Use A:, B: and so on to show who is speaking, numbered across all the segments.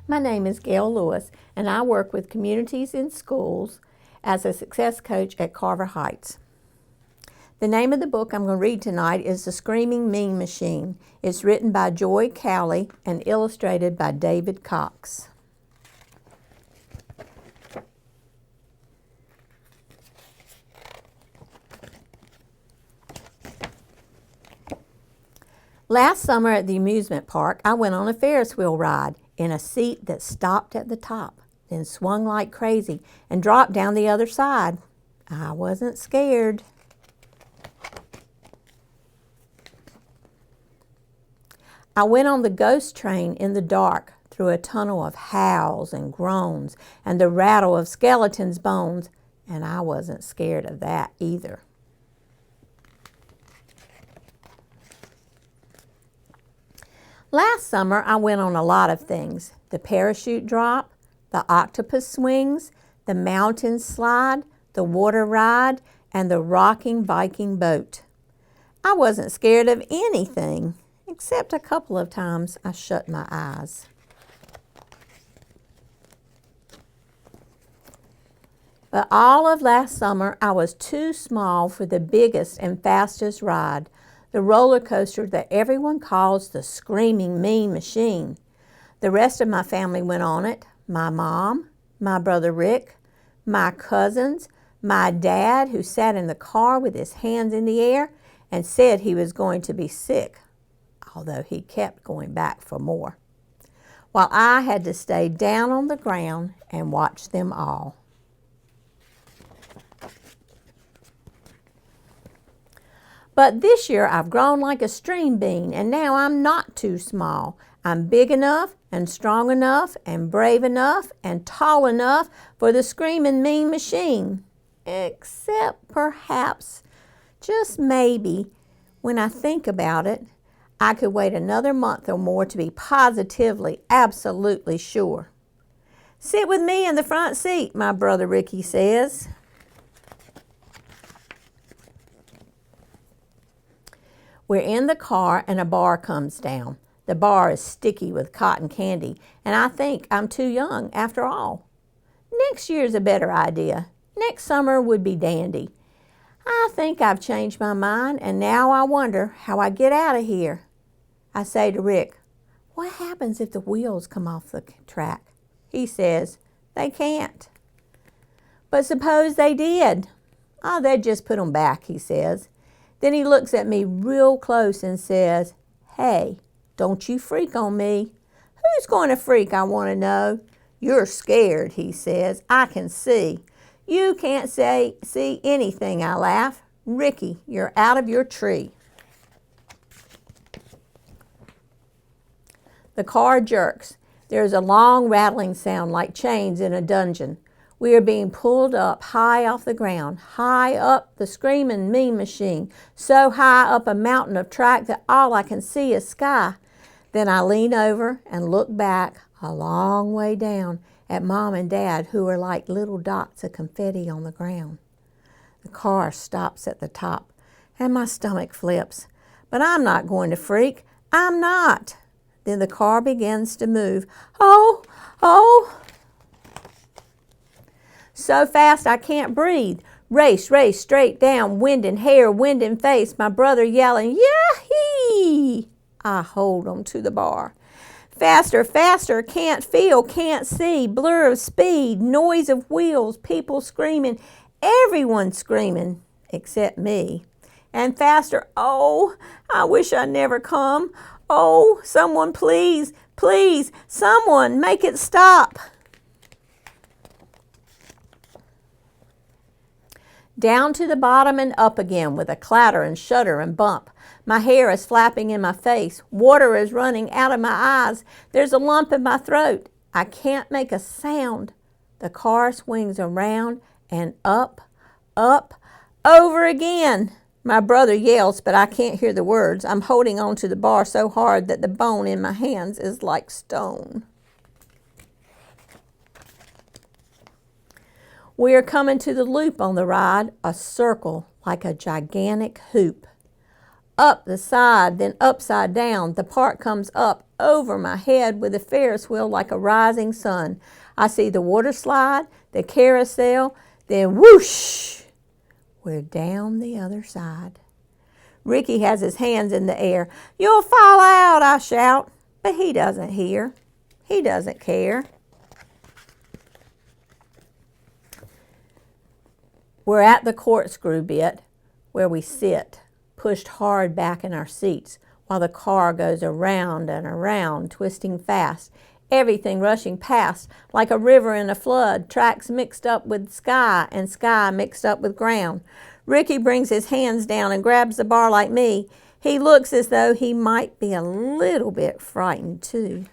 A: My name is Gale Lewis, and I work with communities in schools as a success coach at Carver Heights. The name of the book I'm going to read tonight is The Screaming Mean Machine. It's written by Joy Cowley and illustrated by David Cox. Last summer at the amusement park, I went on a Ferris wheel ride in a seat that stopped at the top, then swung like crazy and dropped down the other side. I wasn't scared. I went on the ghost train in the dark through a tunnel of howls and groans and the rattle of skeletons' bones, and I wasn't scared of that either. Last summer, I went on a lot of things. The parachute drop, the octopus swings, the mountain slide, the water ride, and the rocking Viking boat. I wasn't scared of anything, except a couple of times I shut my eyes. But all of last summer, I was too small for the biggest and fastest ride, the roller coaster that everyone calls the Screaming Mean Machine. The rest of my family went on it. My mom, my brother Rick, my cousins, my dad, who sat in the car with his hands in the air and said he was going to be sick, although he kept going back for more, while I had to stay down on the ground and watch them all. But this year I've grown like a string bean, and now I'm not too small. I'm big enough and strong enough and brave enough and tall enough for the Screaming Mean Machine. Except perhaps, just maybe, when I think about it, I could wait another month or more to be positively, absolutely sure. Sit with me in the front seat, my brother Ricky says. We're in the car and a bar comes down. The bar is sticky with cotton candy, and I think I'm too young after all. Next year's a better idea. Next summer would be dandy. I think I've changed my mind, and now I wonder how I get out of here. I say to Rick, what happens if the wheels come off the track? He says, they can't. But suppose they did. Oh, they'd just put them back, he says. Then he looks at me real close and says, hey, don't you freak on me. Who's going to freak, I want to know? You're scared, he says. I can see. You can't see anything, I laugh. Ricky, you're out of your tree. The car jerks. There's a long rattling sound like chains in a dungeon. We are being pulled up high off the ground, high up the Screaming Mean Machine, so high up a mountain of track that all I can see is sky. Then I lean over and look back a long way down at Mom and Dad, who are like little dots of confetti on the ground. The car stops at the top, and my stomach flips. But I'm not going to freak. I'm not. Then the car begins to move. Oh, oh. So fast I can't breathe. Race, race, straight down, wind in hair, wind in face, my brother yelling, yah-hee! I hold on to the bar. Faster, faster, can't feel, can't see, blur of speed, noise of wheels, people screaming, everyone screaming, except me. And faster, oh, I wish I'd never come. Oh, someone please, please, someone make it stop. Down to the bottom and up again with a clatter and shudder and bump. My hair is flapping in my face. Water is running out of my eyes. There's a lump in my throat. I can't make a sound. The car swings around and up, up, over again. My brother yells, but I can't hear the words. I'm holding on to the bar so hard that the bone in my hands is like stone. We are coming to the loop on the ride, a circle like a gigantic hoop. up the side, then upside down. The part comes up over my head with the Ferris wheel like a rising sun. I see the water slide, the carousel, then whoosh, we're down the other side. Ricky has his hands in the air. You'll fall out, I shout, but he doesn't hear. He doesn't care. We're at the corkscrew bit where we sit, pushed hard back in our seats while the car goes around and around, twisting fast, everything rushing past like a river in a flood, tracks mixed up with sky and sky mixed up with ground. Ricky brings his hands down and grabs the bar like me. He looks as though he might be a little bit frightened too.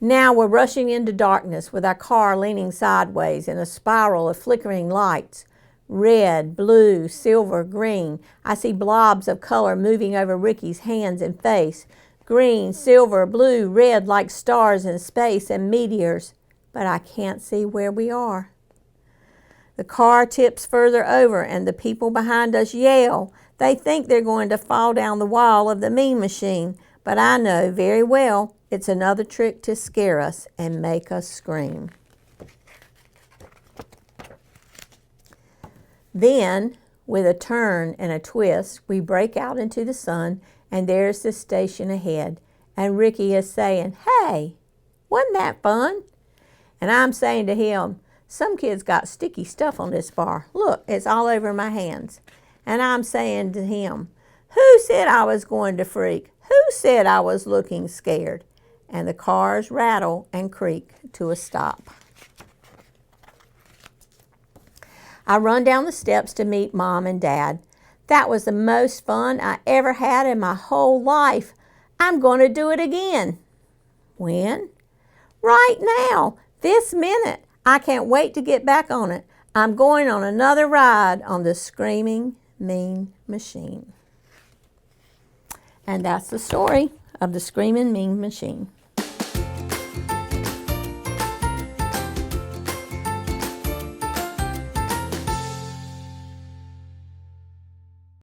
A: Now we're rushing into darkness with our car leaning sideways in a spiral of flickering lights. Red, blue, silver, green. I see blobs of color moving over Ricky's hands and face. Green, silver, blue, red like stars in space and meteors. But I can't see where we are. The car tips further over and the people behind us yell. They think they're going to fall down the wall of the mean machine. But I know very well it's another trick to scare us and make us scream. Then, with a turn and a twist, we break out into the sun, and there's the station ahead. And Ricky is saying, hey, wasn't that fun? And I'm saying to him, some kids got sticky stuff on this bar. Look, it's all over my hands. And I'm saying to him, who said I was going to freak? Who said I was looking scared? And the cars rattle and creak to a stop. I run down the steps to meet Mom and Dad. That was the most fun I ever had in my whole life. I'm going to do it again. When? Right now, this minute. I can't wait to get back on it. I'm going on another ride on the Screaming Mean Machine. And that's the story of the Screaming Mean Machine.